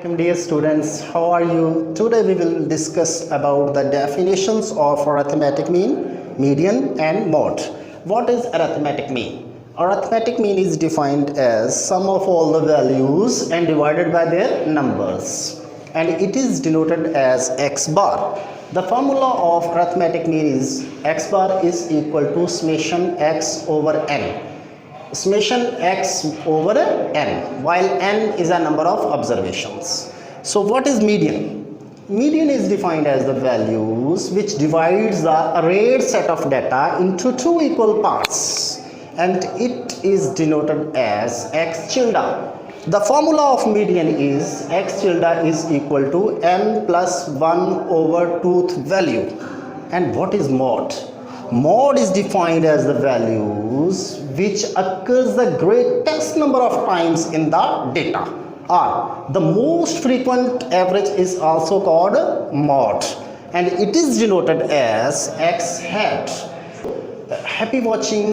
Dear students, how are you? Today we will discuss about the definitions of arithmetic mean, median and mode. What is arithmetic mean? Arithmetic mean is defined as sum of all the values and divided by their numbers, and it is denoted as x bar. The formula of arithmetic mean is x bar is equal to summation x over n. Summation x over n, while n is a number of observations. So what is median? Median is defined as the values which divides the arrayed set of data into two equal parts, and it is denoted as x tilde. The formula of median is x tilde is equal to n plus 1 over 2th value. And what is mode? Mode is defined as the values which occurs the greatest number of times in the data, or the most frequent average is also called mode, and it is denoted as x hat. Happy watching.